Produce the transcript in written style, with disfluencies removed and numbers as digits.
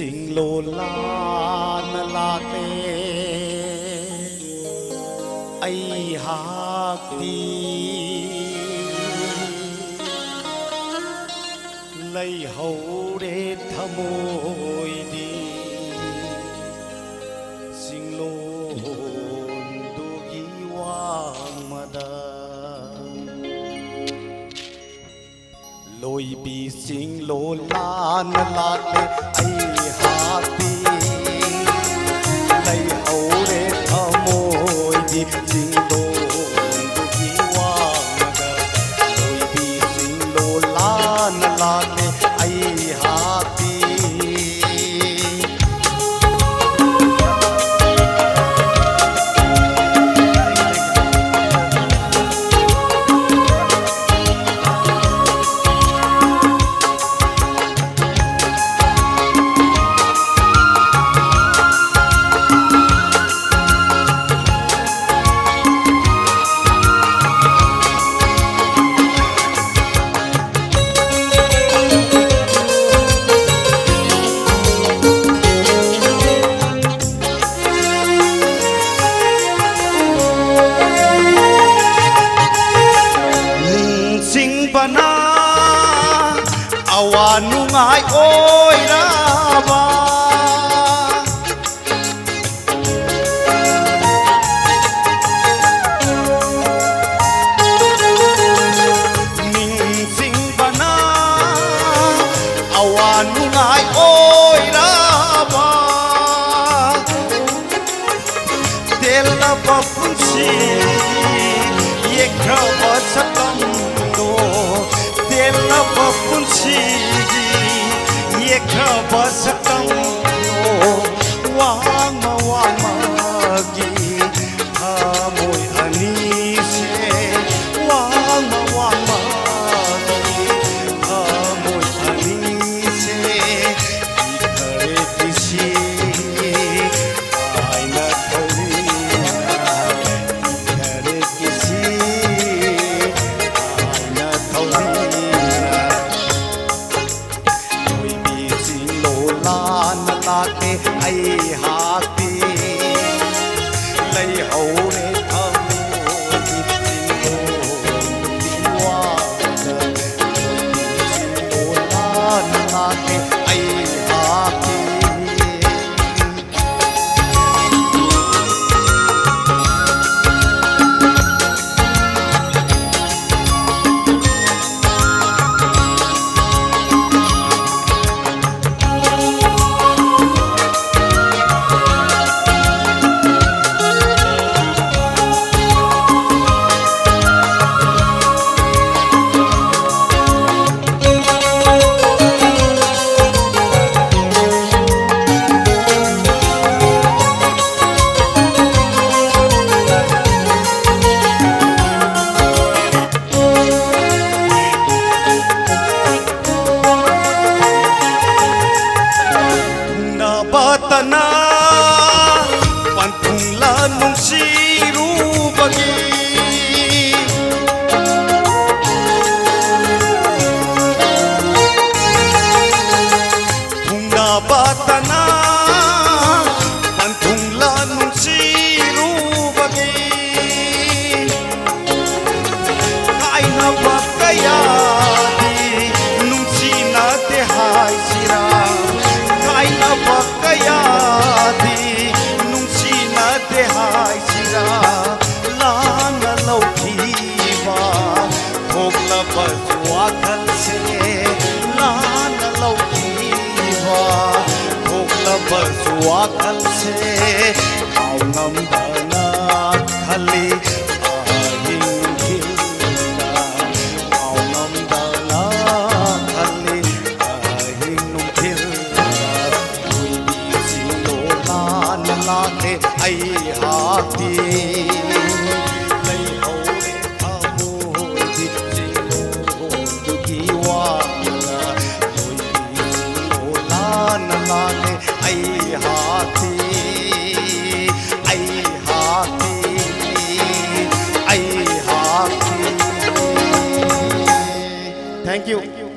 sing lo la na la te ai hak ti lấy hậu để thầm đi sing lo du gi wang ma da loi bi sing lo la na la te ai hak ti lấy hậu để thầm đi sing lo du gi wang ma da loi bi sing lo la na la te ai hak ti bana awanu ngai oi ra ba ning sing bana awanu ngai oi ra ba tel la papun si ye kha ba sakam Tela papunchigi ye khaba sakam wang ma gi amoi ani se wang ma gi amoi ani se ikare kisi aina thori ikare kisi aina thori te ai hak ti lấy hậu để thầm đi qua la te ai hak ti batana pantung la nung siru bagi tungna batana pantung la nung siru bagi kai na bakaya di nung sina te hai sira kai na bakaya di nung sina te hai sira la na lau ki ba thok la bazwa khal se la na lau ki ba thok la bazwa khal se au ngam da na khali ahin khilna au ngam da na khali ahin nung khilna la te ai hak ti lấy hậu để thầm đi sing lo du gi wang loi lo la na la te ai hak ti ai hak ti ai hak ti. Thank you.